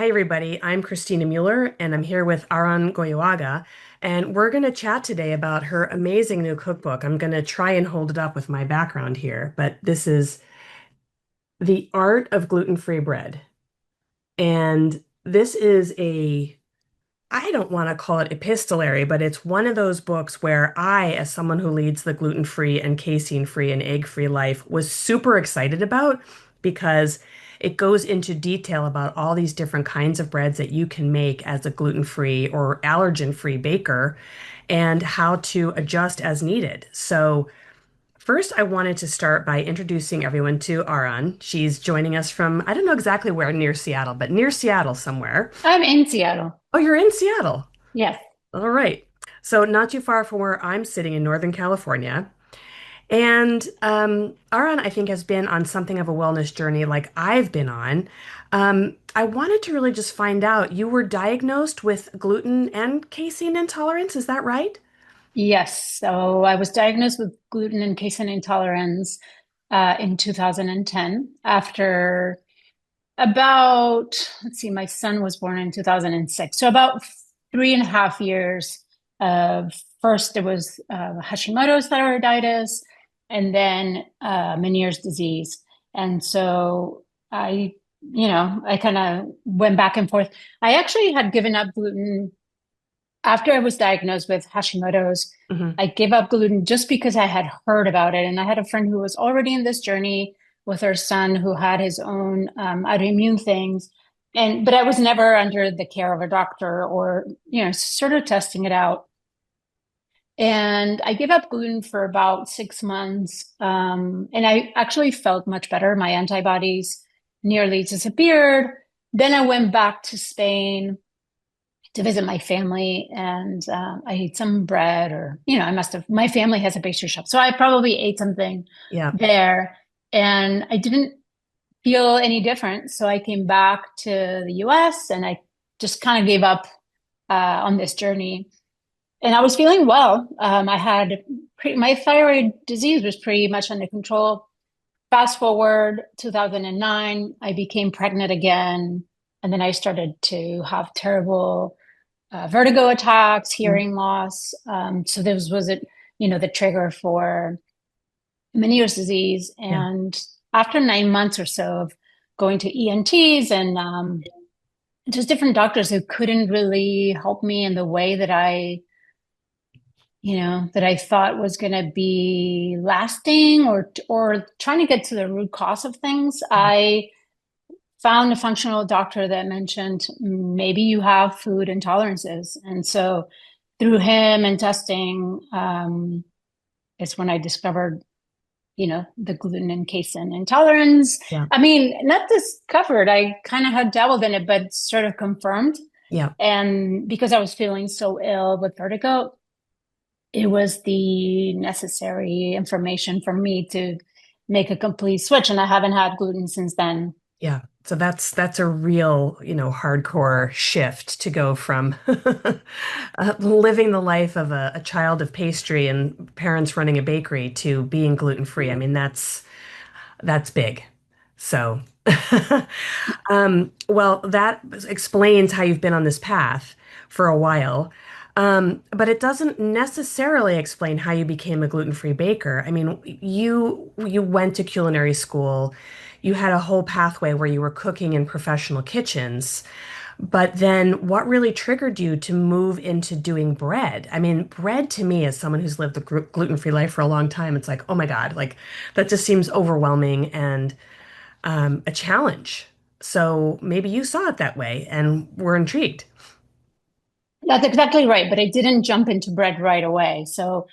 Hi, everybody. I'm Christina Mueller, and I'm here with Aran Goyoaga, and we're going to chat today about her amazing new cookbook. I'm going to try and hold it up with my background here, but this is The Art of Gluten-Free Bread. And this is I don't want to call it epistolary, but it's one of those books where I, as someone who leads the gluten-free and casein-free and egg-free life, was super excited about because it goes into detail about all these different kinds of breads that you can make as a gluten-free or allergen-free baker and how to adjust as needed. So, first, I wanted to start by introducing everyone to Aran. She's joining us from, I don't know exactly where near Seattle, but near Seattle somewhere. I'm in Seattle. Oh, you're in Seattle. Yes. All right. So not too far from where I'm sitting in Northern California. And Aran, I think, has been on something of a wellness journey like I've been on. I wanted to really just find out, you were diagnosed with gluten and casein intolerance, is that right? Yes. So I was diagnosed with gluten and casein intolerance in 2010 after about, let's see, my son was born in 2006. So about 3.5 years of first there was Hashimoto's thyroiditis and then Meniere's disease. And so I kind of went back and forth. I actually had given up gluten after I was diagnosed with Hashimoto's. Hmm. I gave up gluten just because I had heard about it. And I had a friend who was already in this journey with her son who had his own autoimmune things. But I was never under the care of a doctor or, sort of testing it out. And I gave up gluten for about 6 months. And I actually felt much better. My antibodies nearly disappeared. Then I went back to Spain to visit my family, and I ate some bread, or I must have. My family has a pastry shop, so I probably ate something Yeah. there, and I didn't feel any different. So I came back to the U.S. and I just kind of gave up on this journey. And I was feeling well. I had my thyroid disease was pretty much under control. Fast forward 2009, I became pregnant again, and then I started to have terrible vertigo attacks, Mm. hearing loss. So this was it, the trigger for Meniere's disease. Yeah. And after 9 months or so of going to ENTs and just different doctors who couldn't really help me in the way that I thought was going to be lasting, or trying to get to the root cause of things, I found a functional doctor that mentioned maybe you have food intolerances. And so through him and testing, it's when I discovered, the gluten and casein intolerance. Yeah. I mean, not discovered, I kind of had dabbled in it, but sort of confirmed. Yeah. And because I was feeling so ill with vertigo, it was the necessary information for me to make a complete switch. And I haven't had gluten since then. Yeah. So that's a real, hardcore shift to go from living the life of a child of pastry and parents running a bakery to being gluten-free. I mean, that's big. So, well, that explains how you've been on this path for a while. But it doesn't necessarily explain how you became a gluten-free baker. I mean, you went to culinary school, you had a whole pathway where you were cooking in professional kitchens. But then what really triggered you to move into doing bread? I mean, bread to me, as someone who's lived the gluten-free life for a long time, it's like, oh my God, like that just seems overwhelming and a challenge. So maybe you saw it that way and were intrigued. That's exactly right. But I didn't jump into bread right away. So,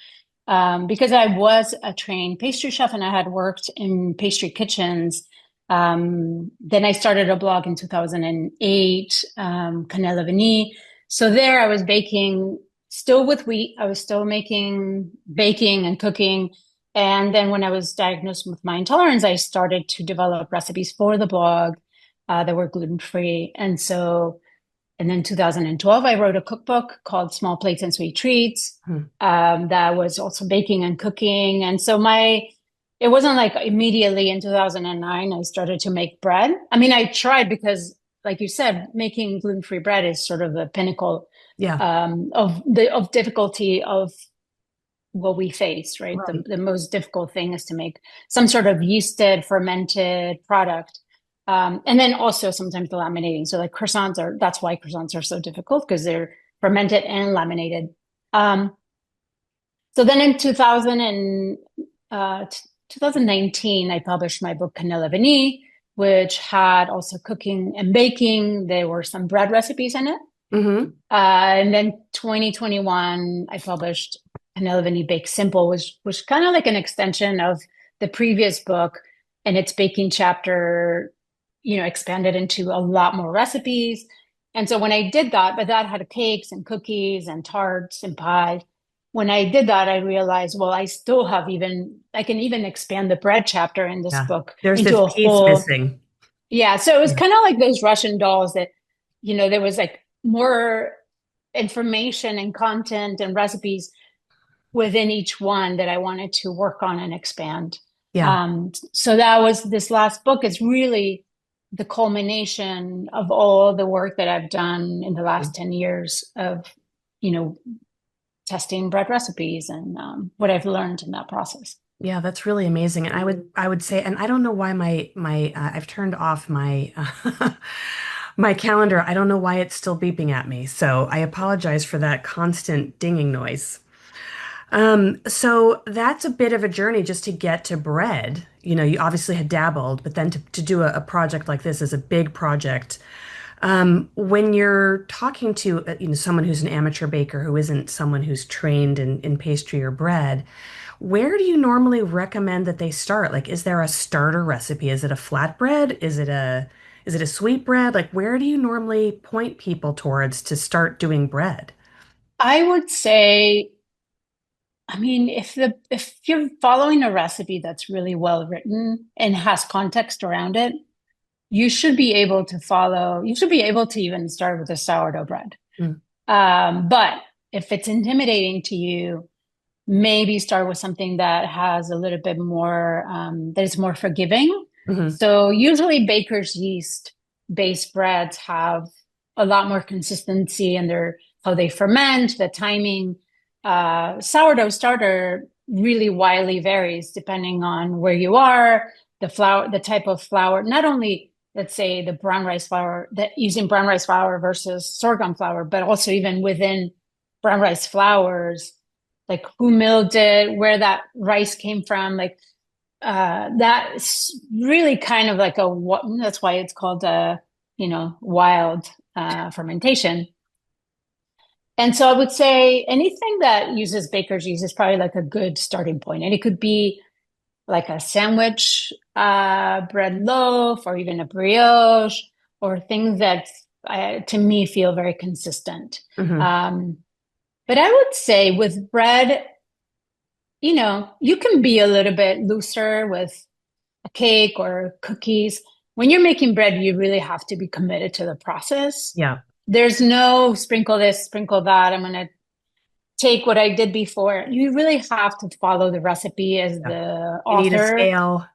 because I was a trained pastry chef and I had worked in pastry kitchens, then I started a blog in 2008, Canela Vanille. So there I was baking still with wheat. I was still making baking and cooking. And then when I was diagnosed with my intolerance, I started to develop recipes for the blog that were gluten free. And then 2012, I wrote a cookbook called Small Plates and Sweet Treats. Hmm. That was also baking and cooking. And so it wasn't like immediately in 2009, I started to make bread. I mean, I tried because like you said, making gluten-free bread is sort of the pinnacle Yeah. of difficulty of what we face, right? Right. The most difficult thing is to make some sort of yeasted, fermented product. And then also sometimes the laminating. So like that's why croissants are so difficult because they're fermented and laminated. Um, so then in 2019, I published my book Canela Vanille, which had also cooking and baking. There were some bread recipes in it. Mm-hmm. And then 2021, I published Canela Vanille Bake Simple, which was kind of like an extension of the previous book, and its baking chapter, expanded into a lot more recipes. And so when I did that, but that had cakes and cookies and tarts and pie. When I did that, I realized, well, I can even expand the bread chapter in this Yeah. book There's into this a piece whole, missing. yeah. So it was Yeah. kind of like those Russian dolls that, there was like more information and content and recipes within each one that I wanted to work on and expand. Yeah. So that was this last book is really the culmination of all the work that I've done in the last 10 years of, you know, testing bread recipes and what I've learned in that process. Yeah, that's really amazing. And I would say, and I don't know why I've turned off my my calendar. I don't know why it's still beeping at me. So I apologize for that constant dinging noise. So that's a bit of a journey just to get to bread. You obviously had dabbled, but then to do a project like this is a big project. When you're talking to someone who's an amateur baker who isn't someone who's trained in pastry or bread, where do you normally recommend that they start? Like, is there a starter recipe? Is it a flatbread? Is it a sweet bread? Like, where do you normally point people towards to start doing bread? I would say, I mean, if you're following a recipe that's really well written and has context around it, you should be able to even start with a sourdough bread. Mm. But if it's intimidating to you, maybe start with something that has a little bit more, that is more forgiving. Hmm. So usually baker's yeast based breads have a lot more consistency in how they ferment, the timing. Sourdough starter really widely varies depending on where you are, the type of flour, not only let's say the brown rice flour that using brown rice flour versus sorghum flour, but also even within brown rice flours, like who milled it, where that rice came from, like that's really kind of like that's why it's called a wild fermentation. And so I would say anything that uses baker's yeast is probably like a good starting point. And it could be like a sandwich bread loaf or even a brioche or things that to me feel very consistent. Hmm. Um, but I would say with bread, you can be a little bit looser with a cake or cookies. When you're making bread, you really have to be committed to the process. Yeah. There's no sprinkle this, sprinkle that. I'm going to take what I did before. You really have to follow the recipe as Yeah. the You need a author scale.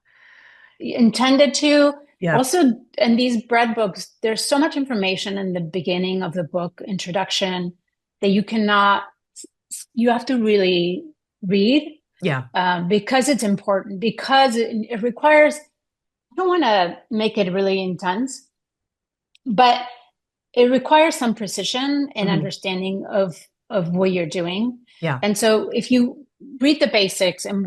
intended to. Yeah. Also, in these bread books, there's so much information in the beginning of the book, introduction, that you have to really read Yeah. because it's important, because it requires, I don't want to make it really intense, but it requires some precision and Hmm. understanding of what you're doing. Yeah. And so if you read the basics and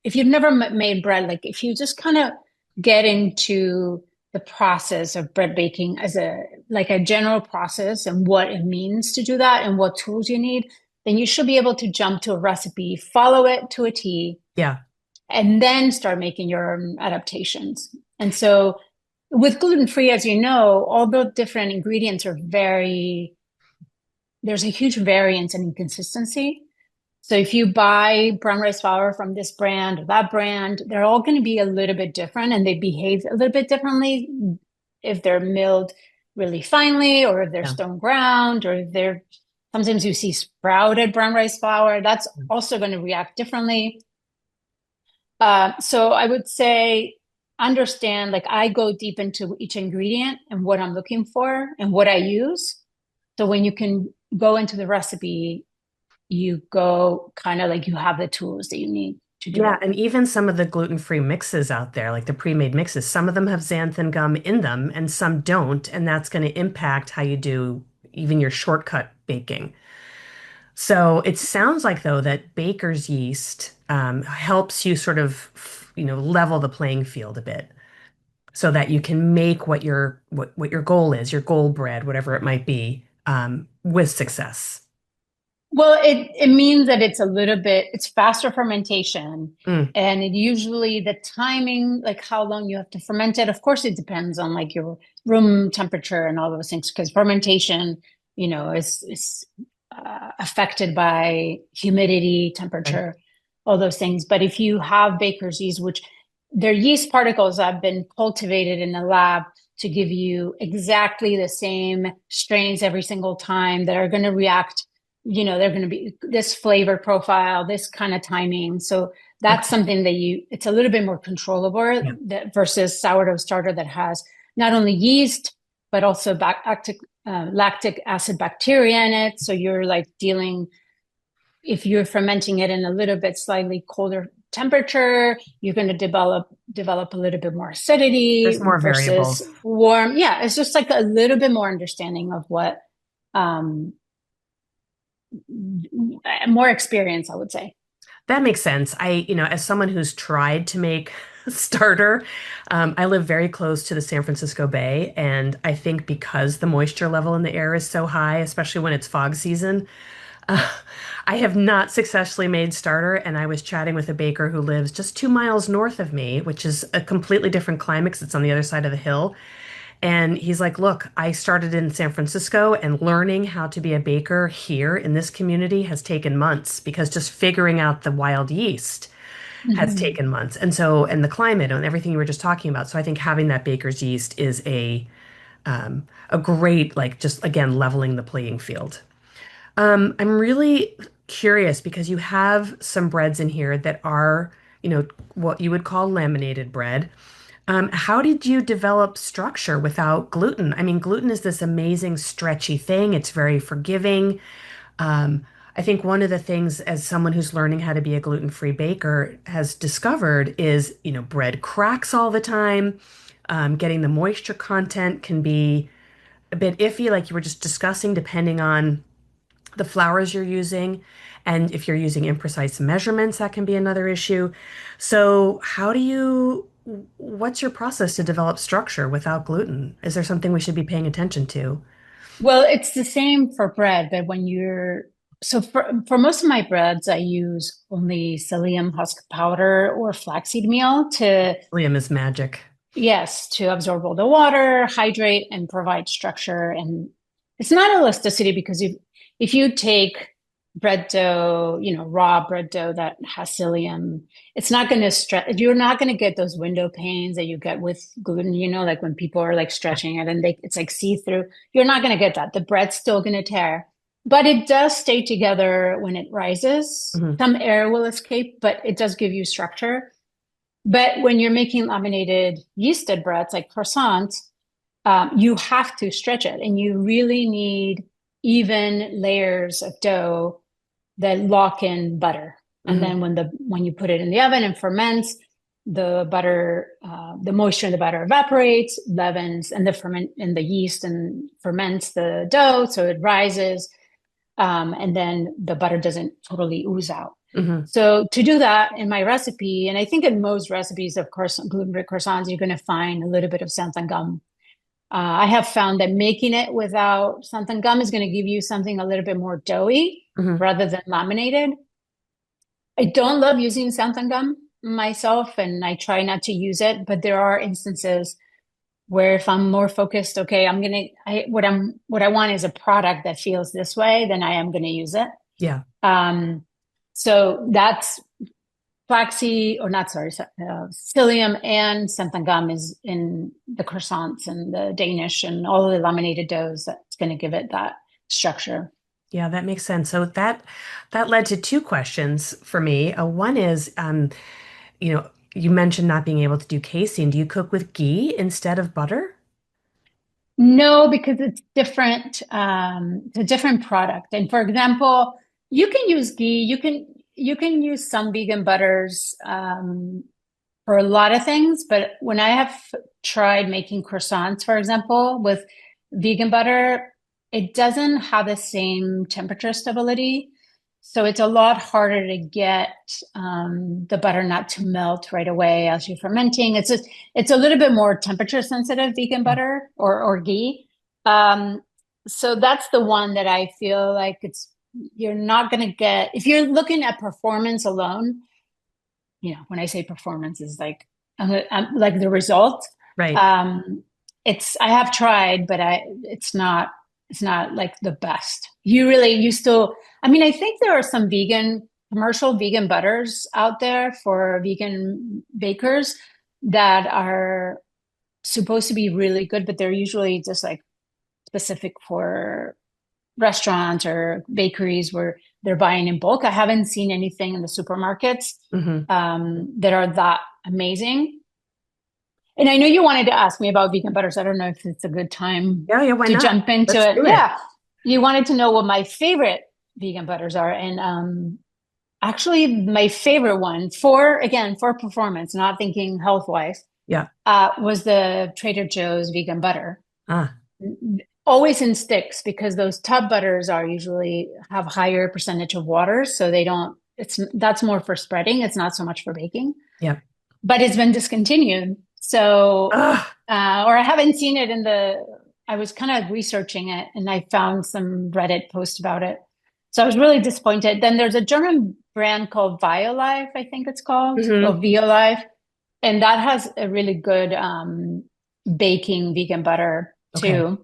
if you've never made bread, like if you just kind of get into the process of bread baking as a general process and what it means to do that and what tools you need, then you should be able to jump to a recipe, follow it to a T, Yeah. and then start making your own adaptations. And so with gluten-free, as you know, all the different ingredients there's a huge variance and inconsistency. So if you buy brown rice flour from this brand or that brand, they're all going to be a little bit different and they behave a little bit differently if they're milled really finely or if they're Yeah. stone ground or if they're sometimes you see sprouted brown rice flour. That's also going to react differently. So I would say understand, like I go deep into each ingredient and what I'm looking for and what I use. So when you can go into the recipe, you go kind of like you have the tools that you need to do Yeah, it. and even some of the gluten-free mixes out there, like the pre-made mixes, some of them have xanthan gum in them and some don't, and that's going to impact how you do even your shortcut baking. So it sounds like though that baker's yeast helps you sort of, level the playing field a bit so that you can make what your goal is, your goal bread, whatever it might be, with success. Well, it means that it's a little bit, it's faster fermentation. Mm, And it usually the timing, like how long you have to ferment it. Of course, it depends on like your room temperature and all those things, because fermentation, is affected by humidity, right. temperature, all those things. But if you have baker's yeast, which their yeast particles have been cultivated in the lab to give you exactly the same strains every single time that are going to react, they're going to be this flavor profile, this kind of timing. So that's Okay. something that it's a little bit more controllable Yeah. that versus sourdough starter that has not only yeast but also lactic acid bacteria in it. So you're like dealing, if you're fermenting it in a little bit slightly colder temperature, you're going to develop a little bit more acidity There's more versus variables. warm. Yeah, it's just like a little bit more understanding of what um, more experience, I would say. That makes sense. As someone who's tried to make starter, I live very close to the San Francisco Bay, and I think because the moisture level in the air is so high, especially when it's fog season, uh, I have not successfully made starter. And I was chatting with a baker who lives just 2 miles north of me, which is a completely different climate 'cause it's on the other side of the hill. And he's like, look, I started in San Francisco and learning how to be a baker here in this community has taken months because just figuring out the wild yeast has Mhm. taken months. And the climate and everything you were just talking about. So I think having that baker's yeast is a great, like, just again, leveling the playing field. I'm really curious because you have some breads in here that are, what you would call laminated bread. How did you develop structure without gluten? I mean, gluten is this amazing stretchy thing. It's very forgiving. Um, I think one of the things as someone who's learning how to be a gluten-free baker has discovered is, bread cracks all the time. Getting the moisture content can be a bit iffy, like you were just discussing, depending on the flours you're using. And if you're using imprecise measurements, that can be another issue. So, what's your process to develop structure without gluten? Is there something we should be paying attention to? Well, it's the same for bread, but so for most of my breads, I use only psyllium husk powder or flaxseed meal to, Liam is magic. yes, to absorb all the water, hydrate, and provide structure. And it's not elasticity because if you take bread dough, raw bread dough that has psyllium, it's not going to stretch. You're not going to get those window panes that you get with gluten, like when people are like stretching it and it's like see-through. You're not going to get that. The bread's still going to tear, but it does stay together when it rises. Mhm. Some air will escape, but it does give you structure. But when you're making laminated yeasted breads like croissants, you have to stretch it, and you really need even layers of dough that lock in butter. And Mhm. then when you put it in the oven and ferments, the moisture in the butter evaporates, leavens, and the yeast and ferments the dough, so it rises, and then the butter doesn't totally ooze out. Mhm. So to do that in my recipe, and I think in most recipes of course gluten-free croissants, you're going to find a little bit of xanthan gum. I have found that making it without xanthan gum is going to give you something a little bit more doughy Mhm. rather than laminated. I don't love using xanthan gum myself, and I try not to use it, but there are instances where if I'm more focused, okay, what I want is a product that feels this way, then I am going to use it. Yeah. Um, so that's flaxseed, or not, sorry, psyllium and xanthan gum is in the croissants and the Danish and all of the laminated doughs. That's going to give it that structure. Yeah, that makes sense. So that led to two questions for me. One is, you mentioned not being able to do casein. Do you cook with ghee instead of butter? No, because it's different. It's a different product. And for example, you can use ghee. You can use some vegan butters for a lot of things. But when I have tried making croissants, for example, with vegan butter, it doesn't have the same temperature stability. So it's a lot harder to get the butter not to melt right away as you're fermenting. It's a little bit more temperature sensitive vegan Yeah. butter or ghee. Um, so that's the one that I feel like you're not going to get if you're looking at performance alone. When I say performance is like I'm like the result. Right. Um, I have tried, but it's not like the best. You still, I mean, I think there are some commercial vegan butters out there for vegan bakers that are supposed to be really good, but they're usually just like specific for restaurants or bakeries where they're buying in bulk. I haven't seen anything in the supermarkets Hmm. that are that amazing. And I know you wanted to ask me about vegan butters. I don't know if it's a good time Yeah, yeah, why to not? jump into Let's it. do it. Yeah, you wanted to know what my favorite vegan butters are, and actually, my favorite one for performance, not thinking health wise, Yeah. was the Trader Joe's vegan butter. Ah, Always in sticks because those tub butters are usually have higher percentage of water, so they don't. That's more for spreading. It's not so much for baking, yeah. but it's been discontinued. So, Ah, or I haven't seen it in the. I was kind of researching it, and I found some Reddit post about it. So I was really disappointed. Then there's a German brand called Violife, I think it's called, or hmm. Violife, and that has a really good baking vegan butter Okay. too.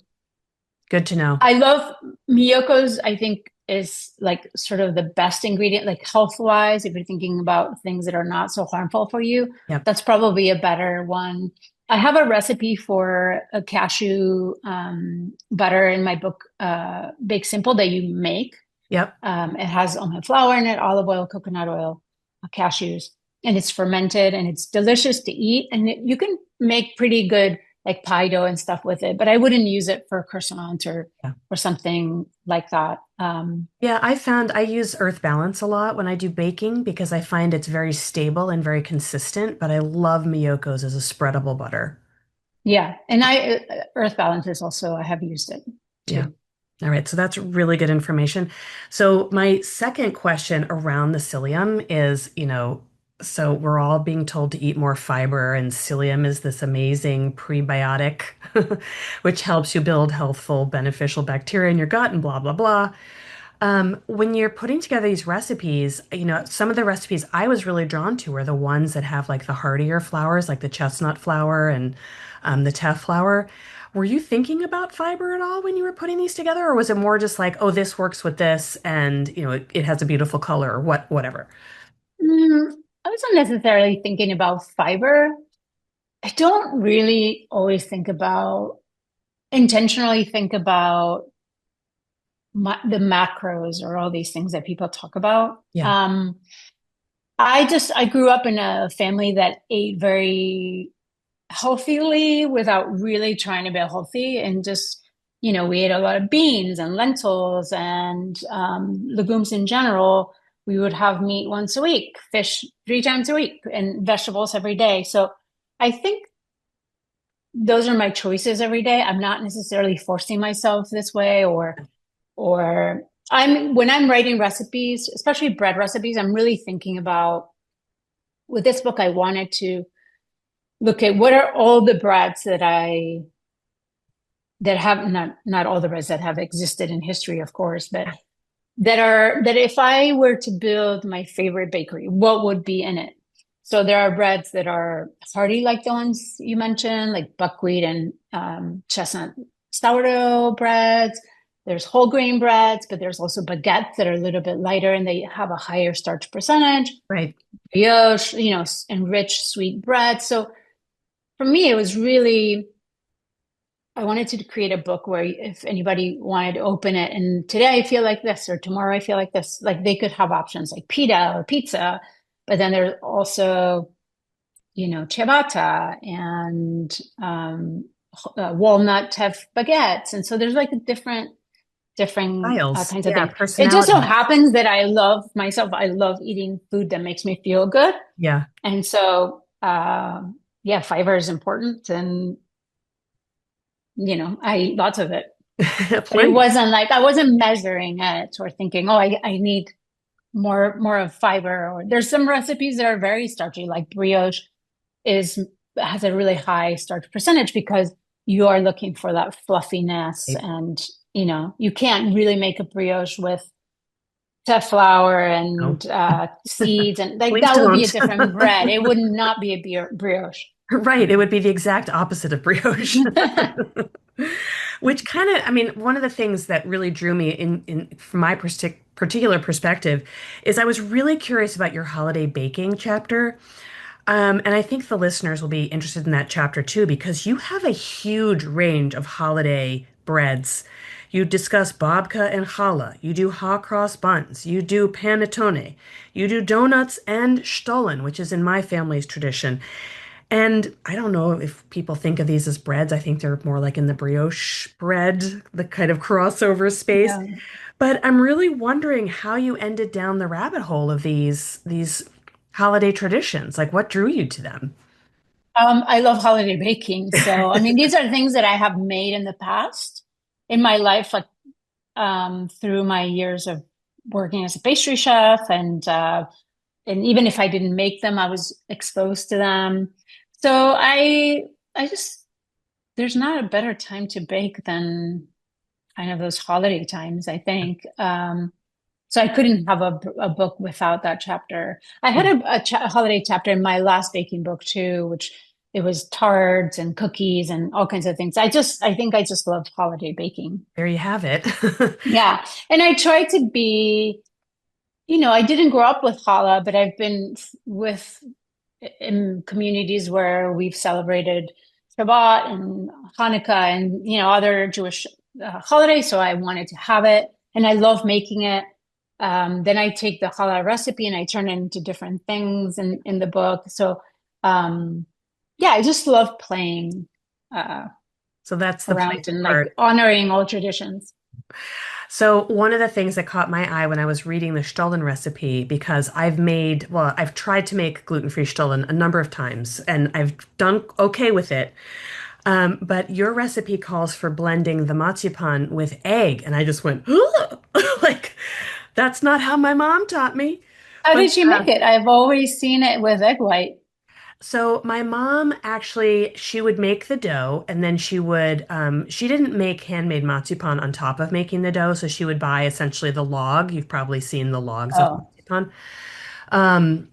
Good to know. I love Miyoko's, I think is like sort of the best ingredient, like health wise, if you're thinking about things that are not so harmful for you, Yep. that's probably a better one. I have a recipe for a cashew butter in my book, Bake Simple, that you make. Yep. It has almond flour in it, olive oil, coconut oil, cashews, and it's fermented and it's delicious to eat. And you can make pretty good like pie dough and stuff with it, but I wouldn't use it for croissants Yeah. or something like that. Yeah, I found I use Earth Balance a lot when I do baking because I find it's very stable and very consistent, but I love Miyoko's as a spreadable butter. Yeah, and Earth Balance is also I have used it Yeah. too. All right, so that's really good information. So my second question around the psyllium is, so we're all being told to eat more fiber, and psyllium is this amazing prebiotic, which helps you build healthful, beneficial bacteria in your gut and blah, blah, blah. When you're putting together these recipes, some of the recipes I was really drawn to were the ones that have like the heartier flours, like the chestnut flour and the teff flour. Were you thinking about fiber at all when you were putting these together, or was it more just like, oh, this works with this, and it has a beautiful color, or whatever? I wasn't necessarily thinking about fiber. I don't really always intentionally think about the macros or all these things that people talk about. Yeah, I grew up in a family that ate very healthily without really trying to be healthy and just, we ate a lot of beans and lentils and legumes in general. We would have meat once a week, fish 3 times a week, and vegetables every day. So I think those are my choices every day. I'm not necessarily forcing myself this way or when I'm writing recipes, especially bread recipes, I'm really thinking about with this book, I wanted to look at what are all the breads that have not all the breads that have existed in history, of course, but that if I were to build my favorite bakery, what would be in it? So there are breads that are hearty, like the ones you mentioned, like buckwheat and chestnut sourdough breads. There's whole grain breads, but there's also baguettes that are a little bit lighter and they have a higher starch percentage. right. Brioche, and rich sweet bread. So for me, it was really I wanted to create a book where if anybody wanted to open it and today I feel like this or tomorrow I feel like this, like they could have options like pita or pizza, but then there's also ciabatta and walnut have baguettes. And so there's like different Styles. kinds of Yeah, things. It just so personalities. happens that I love myself. I love eating food that makes me feel good. Yeah. And so, yeah, fiber is important. And, I eat lots of it. But it Plenty. wasn't like I wasn't measuring it or thinking, oh, I need more of fiber. Or there's some recipes that are very starchy, like brioche is has a really high starch percentage because you are looking for that fluffiness. And, you can't really make a brioche with safflower No. and seeds and like Please that would be a don't. different bread. It would not be a brioche. Right. It would be the exact opposite of brioche. Which kind of, I mean, one of the things that really drew me in from my particular perspective is I was really curious about your holiday baking chapter. And I think the listeners will be interested in that chapter too, because you have a huge range of holiday breads. You discuss babka and challah. You do hot cross buns. You do panettone. You do donuts and stollen, which is in my family's tradition. And I don't know if people think of these as breads. I think they're more like in the brioche bread, the kind of crossover space. Yeah. But I'm really wondering how you ended down the rabbit hole of these holiday traditions. Like what drew you to them? I love holiday baking. So, I mean, these are things that I have made in the past in my life, like through my years of working as a pastry chef, and even if I didn't make them, I was exposed to them. So I just there's not a better time to bake than kind of those holiday times, I think. So I couldn't have a book without that chapter. I had Yeah, a holiday chapter in my last baking book too, which it was tarts and cookies and all kinds of things. I think I just love holiday baking. there you have it. Yeah. And I try to be, I didn't grow up with challah, but I've been with in communities where we've celebrated Shabbat and Hanukkah and other Jewish holidays. So I wanted to have it, and I love making it. Then I take the challah recipe and I turn it into different things in the book. So um, yeah, I just love playing uh, So that's the around playful and like part. honoring all traditions. So one of the things that caught my eye when I was reading the Stollen recipe, because I've tried to make gluten-free Stollen a number of times and I've done okay with it. But your recipe calls for blending the marzipan with egg, and I just went, "Ugh!" Like, that's not how my mom taught me. How But did you make it? I've always seen it with egg white. so my mom actually, she would make the dough, and then she didn't make handmade marzipan on top of making the dough, so she would buy essentially the log. You've probably seen the logs of Oh, marzipan. Um,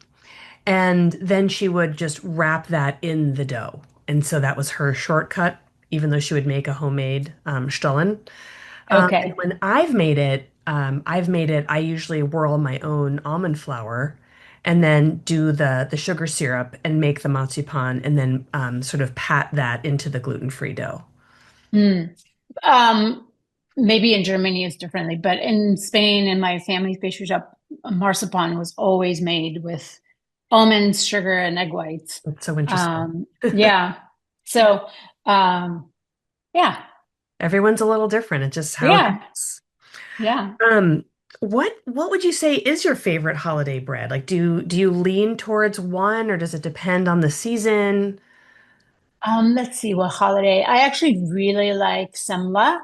and then she would just wrap that in the dough. And so that was her shortcut, even though she would make a homemade Stollen. And okay. when I've made it, I usually whirl my own almond flour and then do the sugar syrup and make the marzipan and then sort of pat that into the gluten-free dough. Hmm. Um, Maybe in Germany it's differently, but in Spain, in my family's pastry shop, marzipan was always made with almonds, sugar, and egg whites. It's so interesting. Yeah. So, yeah, Everyone's a little different. It's just how it yeah, is. yeah. Um, what would you say is your favorite holiday bread? Like, do you lean towards one, or does it depend on the season? Let's see what holiday. I actually really like semla.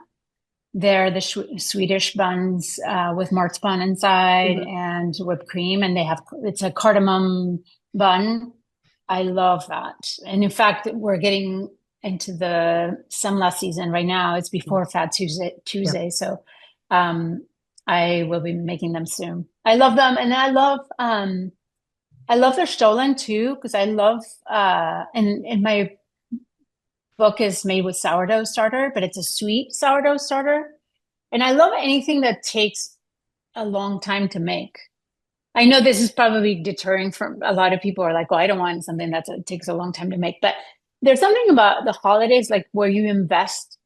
They're the Swedish buns with marzipan inside Mhm. and whipped cream, and it's a cardamom bun. I love that. And in fact, we're getting into the semla season right now. It's before Fat Tuesday, Yep. so um, I will be making them soon. I love them, and I love their Stollen too because I love and my book is made with sourdough starter, but it's a sweet sourdough starter. And I love anything that takes a long time to make. I know this is probably deterring from a lot of people are like, oh, I don't want something that takes a long time to make. But there's something about the holidays, like where you invest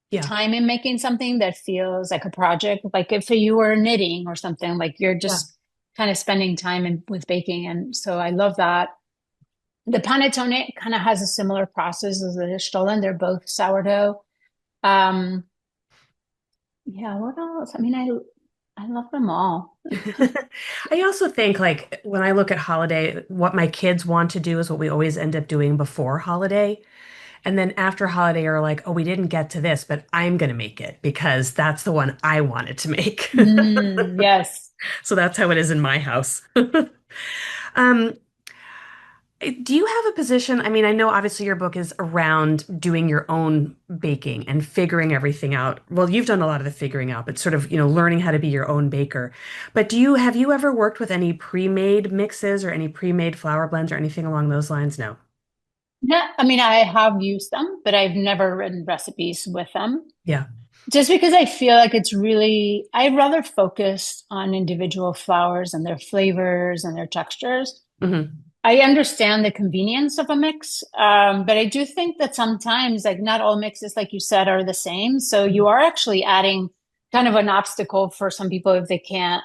Yeah. time in making something that feels like a project. Like if you were knitting or something, like you're Yeah. just kind of spending time with baking. And so I love that. The panettone kind of has a similar process as the Stollen. They're both sourdough. Um, yeah, what else? I mean, I love them all. I also think like when I look at holiday, what my kids want to do is what we always end up doing before holiday. And then after holiday are like, oh, we didn't get to this, but I'm gonna make it because that's the one I wanted to make. Yes. So that's how it is in my house. Um, do you have a position? I mean, I know obviously your book is around doing your own baking and figuring everything out. Well, you've done a lot of the figuring out, but sort of, learning how to be your own baker. But have you ever worked with any pre-made mixes or any pre-made flour blends or anything along those lines? No. Yeah, I mean, I have used them, but I've never written recipes with them. Yeah. Just because I feel like I'd rather focus on individual flours and their flavors and their textures. Hmm. I understand the convenience of a mix, but I do think that sometimes, like, not all mixes, like you said, are the same. So you are actually adding kind of an obstacle for some people if they can't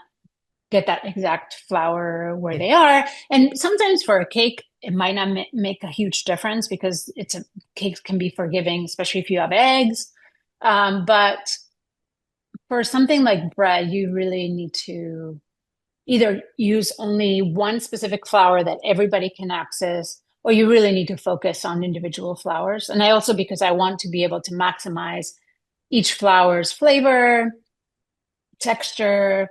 get that exact flour where Yeah. they are. And sometimes for a cake, it might not make a huge difference because cakes can be forgiving, especially if you have eggs. But for something like bread, you really need to either use only one specific flour that everybody can access, or you really need to focus on individual flours. And I also, because I want to be able to maximize each flour's flavor, texture,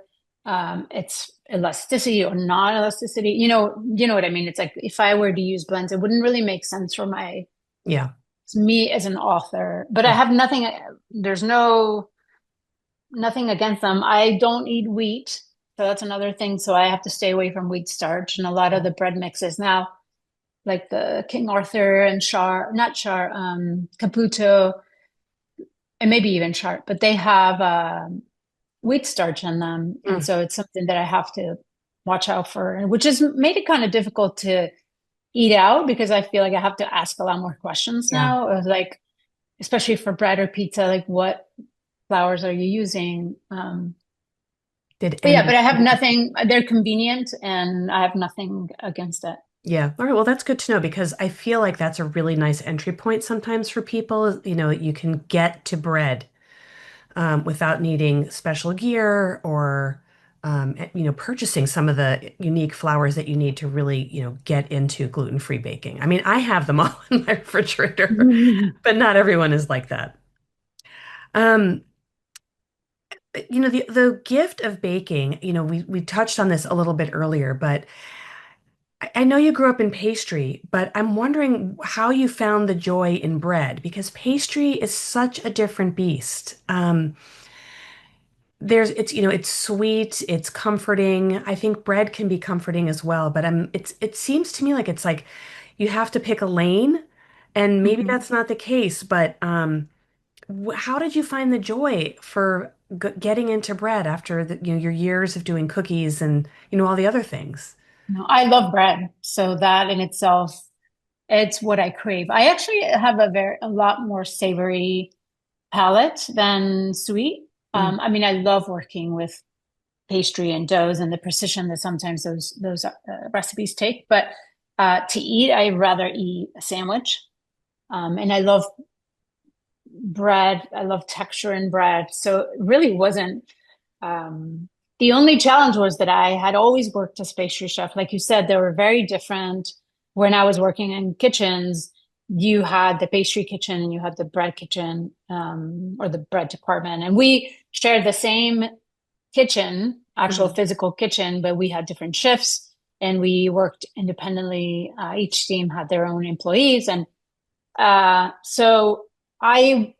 its elasticity or non-elasticity. You know what I mean? It's like if I were to use blends, it wouldn't really make sense for Yeah. me as an author. But I Yeah. have there's nothing against them. I don't eat wheat, so that's another thing. So I have to stay away from wheat starch and a lot of the bread mixes now, like the King Arthur and not Char, Caputo, and maybe even Char, but they have wheat starch in them. And Mm. so it's something that I have to watch out for, which has made it kind of difficult to eat out because I feel like I have to ask a lot more questions Yeah. now, of like, especially for bread or pizza, like what flours are you using? Did But yeah, any but I have nothing, they're convenient and I have nothing against it. Yeah. All right. Well, that's good to know because I feel like that's a really nice entry point sometimes for people. You can get to bread without needing special gear or, purchasing some of the unique flours that you need to really, get into gluten-free baking. I mean, I have them all in my refrigerator, but not everyone is like that. Um, the gift of baking, we touched on this a little bit earlier, but I know you grew up in pastry, but I'm wondering how you found the joy in bread because pastry is such a different beast. It's sweet, it's comforting. I think bread can be comforting as well, but it seems to me like it's like you have to pick a lane, and maybe Mhm. that's not the case, but how did you find the joy for g getting into bread after your years of doing cookies and all the other things? No, I love bread. So that in itself, it's what I crave. I actually have a lot more savory palate than sweet. Mm, I mean, I love working with pastry and doughs and the precision that sometimes those recipes take. But to eat, I rather eat a sandwich. And I love bread. I love texture in bread. So it really wasn't. Um, the only challenge was that I had always worked as pastry chef. Like you said, they were very different. When I was working in kitchens, you had the pastry kitchen and you had the bread kitchen, or the bread department. And we shared the same kitchen, actual mhm. physical kitchen, but we had different shifts and we worked independently. Each team had their own employees. And so I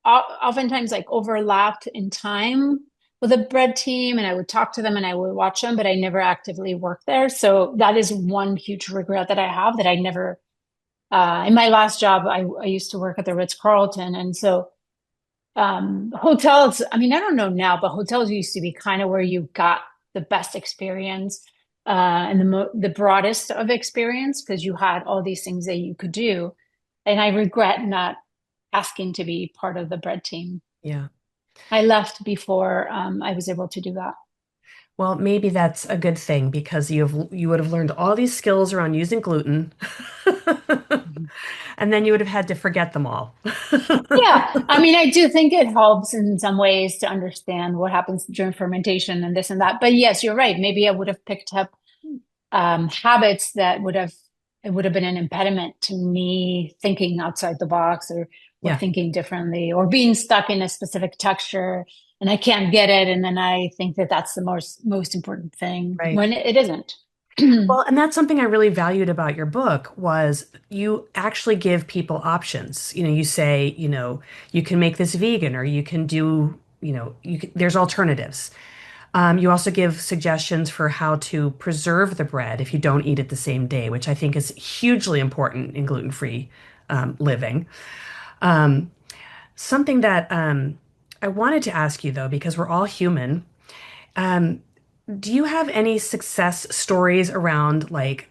oftentimes like overlapped in time with a bread team and I would talk to them and I would watch them, but I never actively worked there. So that is one huge regret that I have, that I never, in my last job, I used to work at the Ritz-Carlton. And so hotels, I mean, I don't know now, but hotels used to be kind of where you got the best experience, and the broadest of experience because you had all these things that you could do. And I regret not asking to be part of the bread team. Yeah. I left before I was able to do that. Well, maybe that's a good thing because you would have learned all these skills around using gluten, and then you would have had to forget them all. Yeah, I mean, I do think it helps in some ways to understand what happens during fermentation and this and that. But yes, you're right. Maybe I would have picked up habits that would have been an impediment to me thinking outside the box or Yeah, thinking differently or being stuck in a specific texture and I can't get it. And then I think that that's the most important thing right. when it isn't. Well, and that's something I really valued about your book was you actually give people options. You say, you can make this vegan or you can do, there's alternatives. You also give suggestions for how to preserve the bread if you don't eat it the same day, which I think is hugely important in gluten-free living. Um, Something that I wanted to ask you though, because we're all human, um, do you have any success stories around like,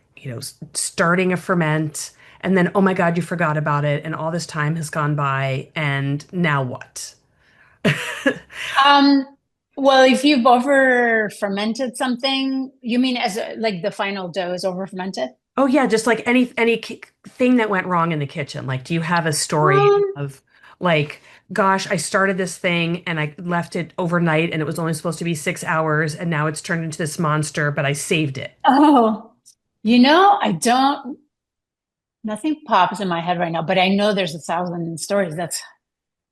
starting a ferment and then, oh my God, you forgot about it and all this time has gone by and now what? Um, well, if you've over fermented something, you mean like the final dough is over fermented? Oh yeah, just like any thing that went wrong in the kitchen. Like, do you have a story Um, of like, gosh, I started this thing and I left it overnight and it was only supposed to be 6 hours and now it's turned into this monster, but I saved it. oh, I don't, nothing pops in my head right now, but I know there's 1,000 stories. That's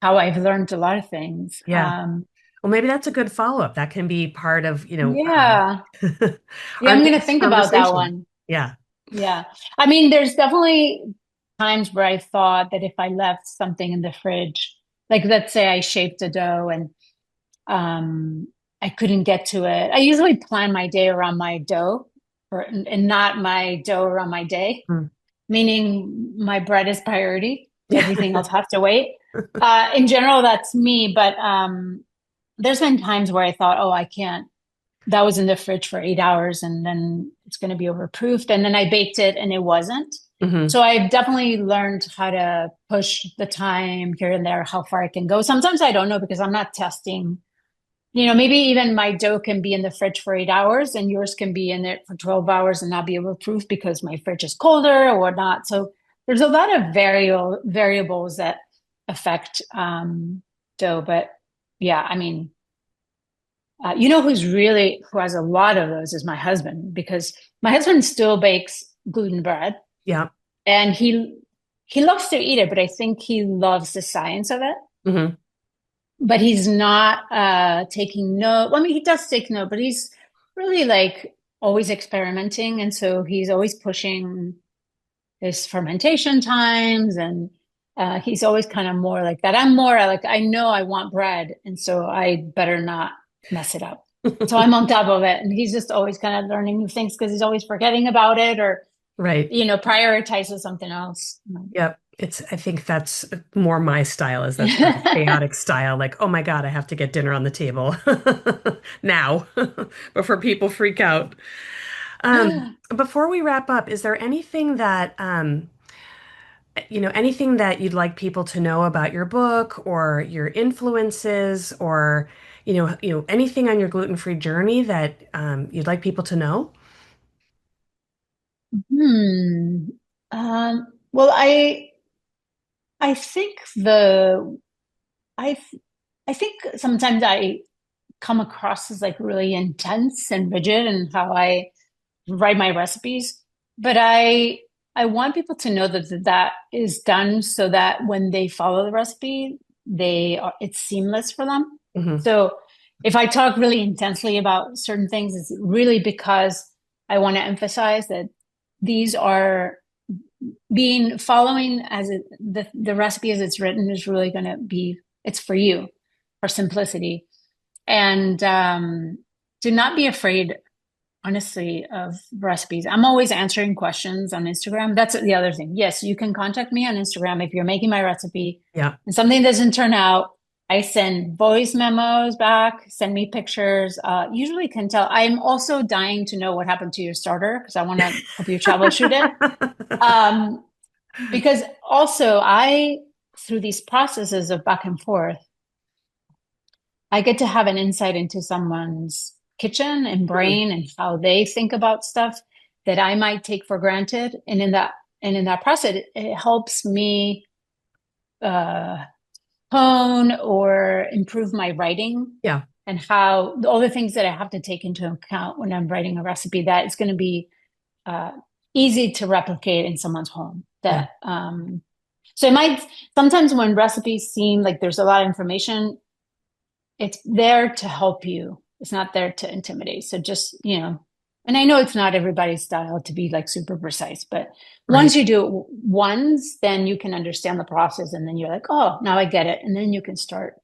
how I've learned a lot of things. Yeah. Well, maybe that's a good follow-up. That can be part of, Yeah. Yeah, our I'm gonna next think about that conversation. one. Yeah. Yeah. I mean, there's definitely times where I thought that if I left something in the fridge, like let's say I shaped a dough and um I couldn't get to it. I usually plan my day around my dough and not my dough around my day, Mm. meaning my bread is priority. Yeah. Everything else has to wait. In general, that's me, but there's been times where I thought, oh, I can't. That was in the fridge for 8 hours and then it's going to be overproofed. And then I baked it and it wasn't. Hmm. So I've definitely learned how to push the time here and there, how far I can go. Sometimes I don't know because I'm not testing. Maybe even my dough can be in the fridge for 8 hours and yours can be in it for 12 hours and not be overproof because my fridge is colder or not. So there's a lot of variables that affect dough. But yeah, I mean, who has a lot of those is my husband because my husband still bakes gluten bread Yeah. and he loves to eat it, but I think he loves the science of it. Hmm. But he's not taking note. I mean, he does take note, but he's really like always experimenting, and so he's always pushing his fermentation times and he's always kind of more like that. I'm more like I know I want bread, and so I better not mess it up. So I'm on top of it, and he's just always kind of learning new things because he's always forgetting about it or Right. prioritizes something else. Yep. I think that's more my style is that sort of chaotic style. Like, oh my God, I have to get dinner on the table now before people freak out. Before we wrap up, is there anything that, anything that you'd like people to know about your book or your influences or, anything on your gluten-free journey that you'd like people to know? Hmm. Well, I think I I think sometimes I come across as like really intense and rigid in how I write my recipes, but I want people to know that is done so that when they follow the recipe, it's seamless for them. Hmm. So if I talk really intensely about certain things, it's really because I want to emphasize that these are being following the recipe as it's written is really going to be it's for you for simplicity and do not be afraid honestly of recipes. I'm always answering questions on Instagram. That's the other thing. Yes, you can contact me on Instagram if you're making my recipe Yeah. and something doesn't turn out. I send voice memos back, send me pictures. Usually can tell. I'm also dying to know what happened to your starter because I want to help you troubleshoot it. Um, because also through these processes of back and forth, I get to have an insight into someone's. kitchen and Hmm. brain and how they think about stuff that I might take for granted. And in that process, it helps me uh, hone or improve my writing Yeah, and how all the things that I have to take into account when I'm writing a recipe that is going to be uh, easy to replicate in someone's home. yeah, So it might sometimes when recipes seem like there's a lot of information, it's there to help you. It's not there to intimidate. So just, and I know it's not everybody's style to be like super precise, but right. once you do it once, then you can understand the process and then you're like, oh, now I get it. And then you can start,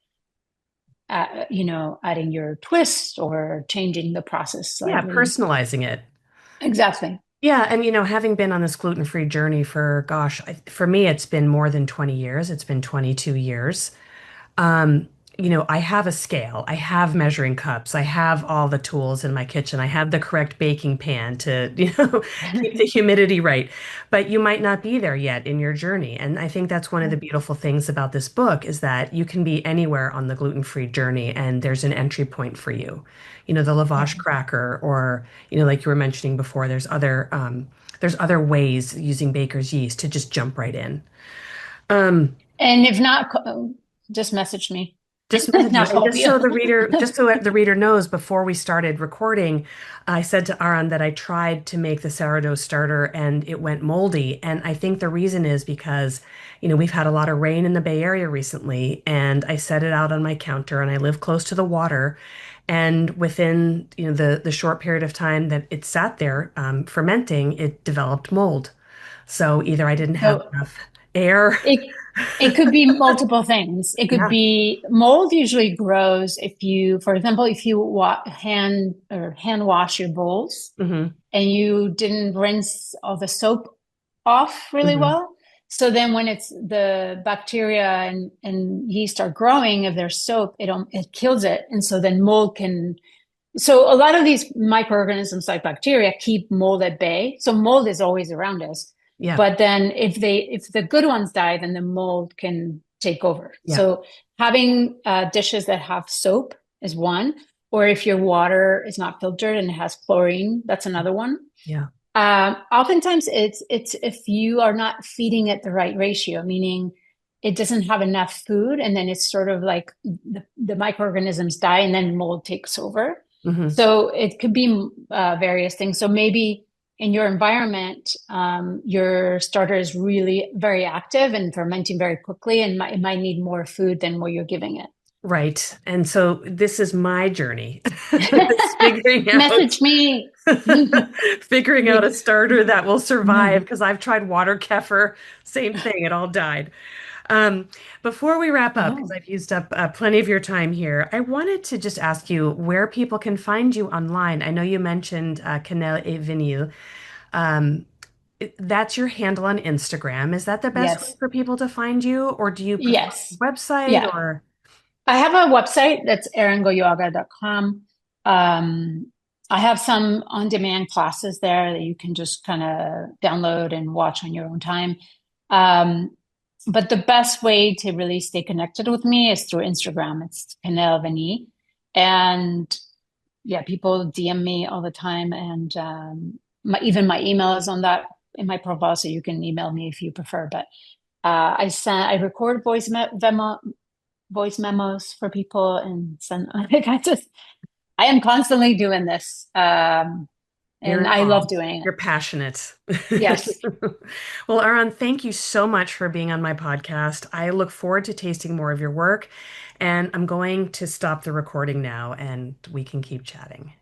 adding your twist or changing the process Yeah, slightly. personalizing it. Exactly. Yeah, and having been on this gluten-free journey for, gosh, for me, it's been more than 20 years. It's been 22 years. Um, I have a scale, I have measuring cups, I have all the tools in my kitchen, I have the correct baking pan to, keep the humidity right. But you might not be there yet in your journey. And I think that's one of the beautiful things about this book is that you can be anywhere on the gluten-free journey and there's an entry point for you. The lavash Yeah. cracker, or, like you were mentioning before, there's other ways using baker's yeast to just jump right in. Um, And if not, just message me. Just And message you. I'll And help you. just so the reader knows, before we started recording, I said to Aran that I tried to make the sourdough starter and it went moldy. And I think the reason is because, we've had a lot of rain in the Bay Area recently, and I set it out on my counter and I live close to the water. And within, the short period of time that it sat there, fermenting, it developed mold. So either I didn't have So enough air. it could be multiple things. It could Yeah. be mold usually grows if you, for example, if you hand wash your bowls Hmm. and you didn't rinse all the soap off really Hmm. well. So then when it's the bacteria and yeast are growing, if there's soap, it kills it. And so then mold can so a lot of these microorganisms like bacteria keep mold at bay. So mold is always around us. Yeah. But then if the good ones die, then the mold can take over. Yeah. So having dishes that have soap is one, or if your water is not filtered and it has chlorine, that's another one. Yeah. Oftentimes it's if you are not feeding it the right ratio, meaning it doesn't have enough food, and then it's sort of like the microorganisms die and then mold takes over. Hmm. So it could be various things. So maybe in your environment, your starter is really very active and fermenting very quickly, and it might need more food than what you're giving Right. And so this is my journey. It's it. figuring out Message me. figuring out a starter that will survive Mhm. because I've tried water kefir, same thing, it all died. Um, Before we wrap up, because Oh, I've used up plenty of your time here, I wanted to just ask you where people can find you online. I know you mentioned Canel et Vinyle. Um, that's your handle on Instagram. Is that the best way yes. for people to find you, or do you prefer a Yes. website Yeah. or? I have a website that's arangoyoaga.com. Um, I have some on-demand classes there that you can just kind of download and watch on your own time. Um, but the best way to really stay connected with me is through Instagram. It's Canel Veni. And yeah, people DM me all the time. And even my email is on that in my profile, so you can email me if you prefer. But I record voice memos for people and send like I am constantly doing this. You're And I love involved. doing it. You're passionate. Yes. Well, Aaron, thank you so much for being on my podcast. I look forward to tasting more of your work, and I'm going to stop the recording now and we can keep chatting.